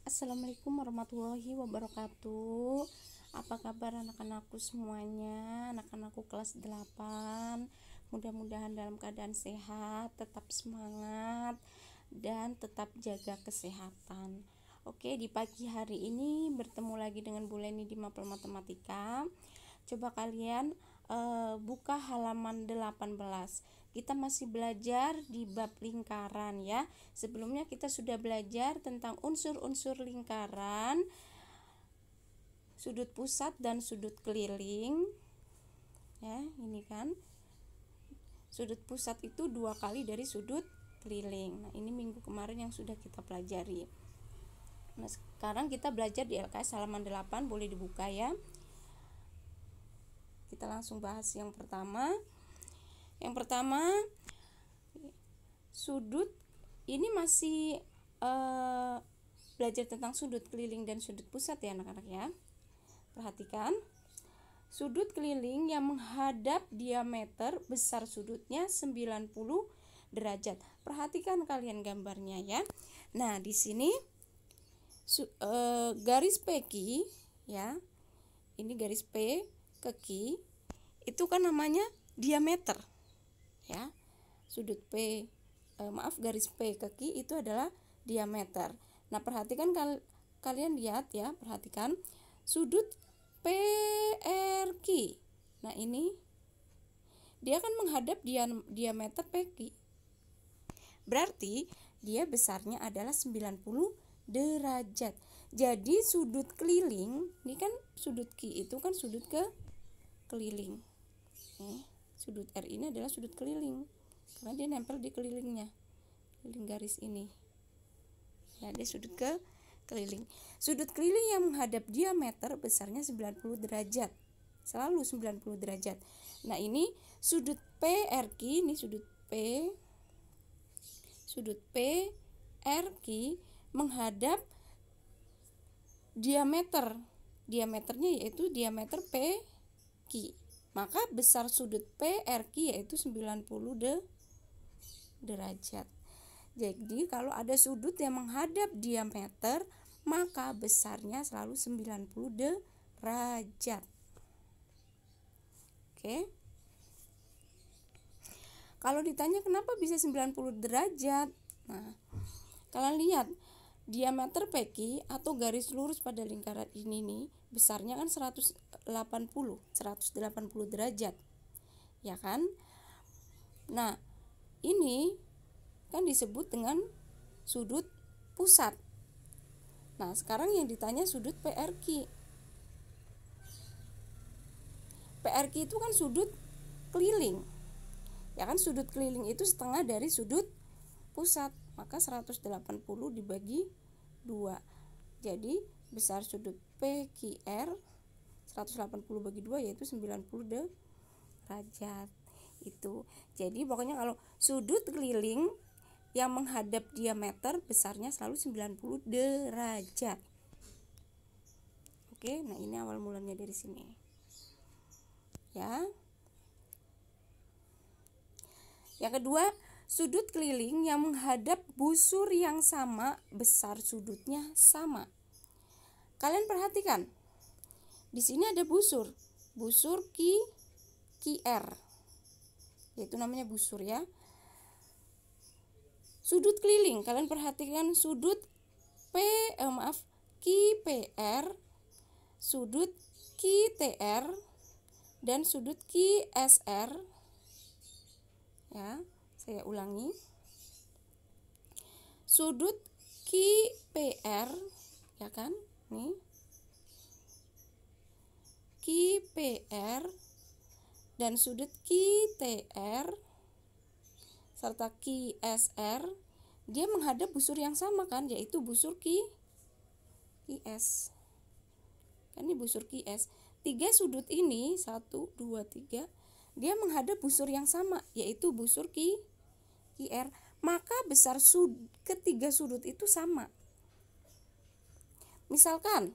Assalamualaikum warahmatullahi wabarakatuh. Apa kabar anak-anakku semuanya? Anak-anakku kelas 8. Mudah-mudahan dalam keadaan sehat, tetap semangat dan tetap jaga kesehatan. Oke, di pagi hari ini bertemu lagi dengan Bu Leni di Mapel Matematika. Coba kalian buka halaman 18. Kita masih belajar di bab lingkaran ya. Sebelumnya kita sudah belajar tentang unsur-unsur lingkaran, sudut pusat dan sudut keliling. Ya, ini kan. Sudut pusat itu 2 kali dari sudut keliling. Nah, ini minggu kemarin yang sudah kita pelajari. Nah, sekarang kita belajar di LKS halaman 8, boleh dibuka ya. Kita langsung bahas yang pertama. Yang pertama, sudut ini masih belajar tentang sudut keliling dan sudut pusat ya anak-anak ya. Perhatikan, sudut keliling yang menghadap diameter besar sudutnya 90 derajat. Perhatikan kalian gambarnya ya. Nah, di sini garis PQ ya. Ini garis P ke Q itu kan namanya diameter. Ya, sudut garis P ke Q itu adalah diameter. Nah, perhatikan kalian lihat ya, perhatikan sudut PRQ. Nah, ini dia akan menghadap diameter PQ. Berarti dia besarnya adalah 90 derajat. Jadi sudut keliling, ini kan sudut Q itu kan sudut ke keliling. Sudut R ini adalah sudut keliling karena dia nempel di kelilingnya, keliling garis ini ya, dia sudut ke keliling. Sudut keliling yang menghadap diameter besarnya 90 derajat, selalu 90 derajat. Nah, ini sudut PRQ, ini sudut PRQ menghadap diameternya yaitu diameter PQ. Maka besar sudut PRQ yaitu 90 derajat. Jadi kalau ada sudut yang menghadap diameter, maka besarnya selalu 90 derajat. Oke. Kalau ditanya kenapa bisa 90 derajat? Nah, kalian lihat diameter PQ atau garis lurus pada lingkaran ini nih besarnya kan 180 derajat ya kan. Nah, ini kan disebut dengan sudut pusat. Nah, sekarang yang ditanya sudut PRQ. PRQ itu kan sudut keliling ya kan, sudut keliling itu setengah dari sudut pusat, maka 180 dibagi 2. Jadi besar sudut PQR 180 bagi 2 yaitu 90 derajat. Itu. Jadi pokoknya kalau sudut keliling yang menghadap diameter besarnya selalu 90 derajat. Oke, nah ini awal mulanya dari sini. Ya. Yang kedua, sudut keliling yang menghadap busur yang sama, besar sudutnya sama. Kalian perhatikan. Di sini ada busur QR. Yaitu namanya busur ya. Sudut keliling, kalian perhatikan sudut QPR, sudut QTR dan sudut QSR. Ya, saya ulangi. Sudut QPR ya kan? Nih. QPR dan sudut QTR serta QSR dia menghadap busur yang sama kan, yaitu busur QS. Kan ini busur QS. 3 sudut ini 1 2 3 dia menghadap busur yang sama, yaitu busur QR. Maka besar ketiga sudut itu sama. Misalkan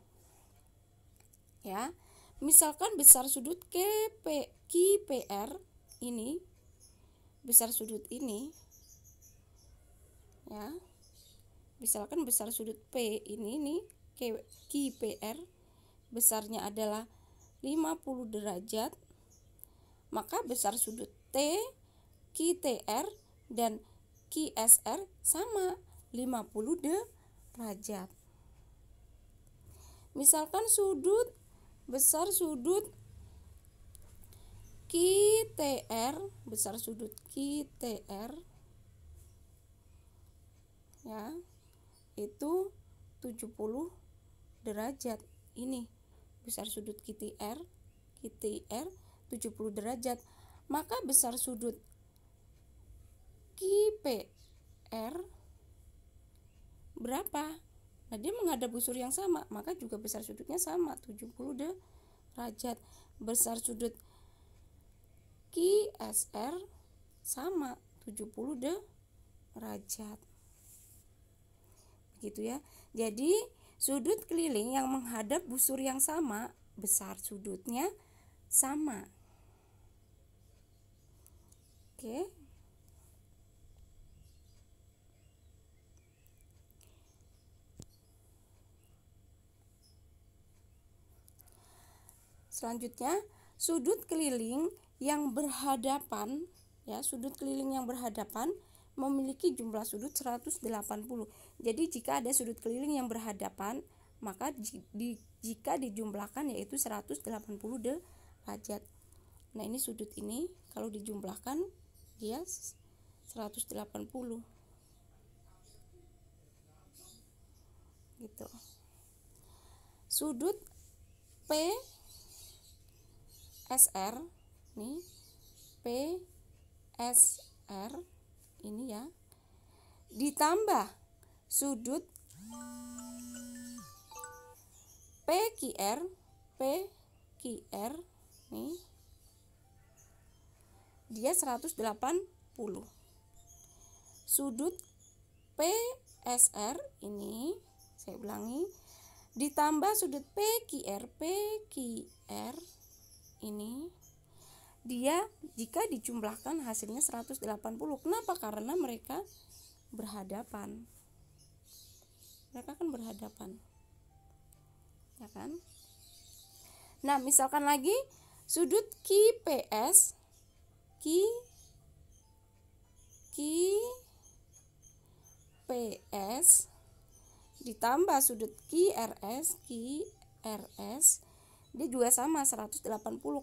ya, besar sudut QPR ini, besar sudut ini ya, misalkan besar sudut P ini nih QPR besarnya adalah 50 derajat, maka besar sudut T, QTR dan QSR sama 50 derajat. Misalkan besar sudut QTR, besar sudut QTR ya, itu 70 derajat. Ini besar sudut QTR 70 derajat. Maka besar sudut QPR berapa? Nah, dia menghadap busur yang sama, maka juga besar sudutnya sama, 70 derajat. Besar sudut QSR sama, 70 derajat. Begitu ya. Jadi, sudut keliling yang menghadap busur yang sama, besar sudutnya sama. Oke. Selanjutnya, sudut keliling yang berhadapan ya, sudut keliling yang berhadapan memiliki jumlah sudut 180. Jadi jika ada sudut keliling yang berhadapan, maka jika dijumlahkan yaitu 180 derajat. Nah, ini sudut ini kalau dijumlahkan dia 180. Gitu. Sudut PSR nih, PSR ini ya, ditambah sudut PQR nih, dia 180. Sudut PSR ini, saya ulangi, ditambah sudut PQR ini, dia jika dijumlahkan hasilnya 180. Kenapa? Karena mereka berhadapan. Mereka kan berhadapan. Ya kan? Nah, misalkan lagi sudut QPS ditambah sudut QRS dia juga sama 180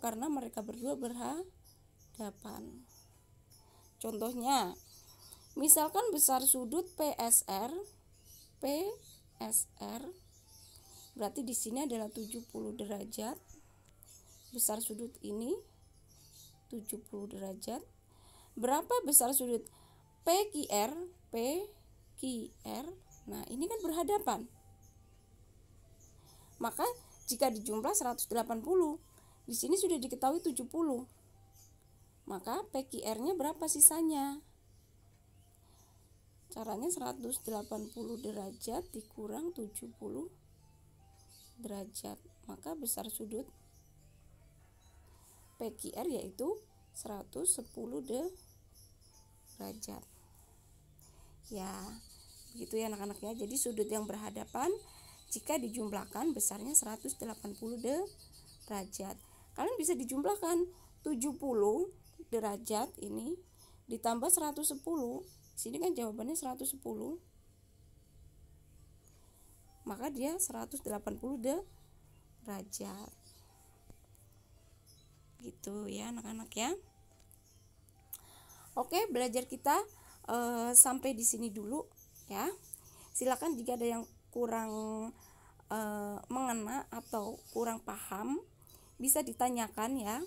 karena mereka berdua berhadapan. Contohnya, misalkan besar sudut PSR berarti di sini adalah 70 derajat. Besar sudut ini 70 derajat. Berapa besar sudut PQR? Nah, ini kan berhadapan. Maka jika dijumlah 180, di sini sudah diketahui 70. Maka PQR-nya berapa sisanya? Caranya 180 derajat dikurang 70 derajat. Maka besar sudut PQR yaitu 110 derajat. Ya, begitu ya anak-anak ya. Jadi sudut yang berhadapan jika dijumlahkan besarnya 180 derajat. Kalian bisa dijumlahkan 70 derajat ini ditambah 110. Sini kan jawabannya 110. Maka dia 180 derajat. Gitu ya anak-anak ya. Oke, belajar kita sampai di sini dulu ya. Silakan jika ada yang kurang mengena atau kurang paham bisa ditanyakan ya.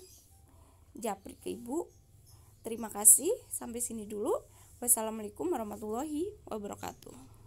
Japri ke Ibu. Terima kasih, sampai sini dulu. Wassalamualaikum warahmatullahi wabarakatuh.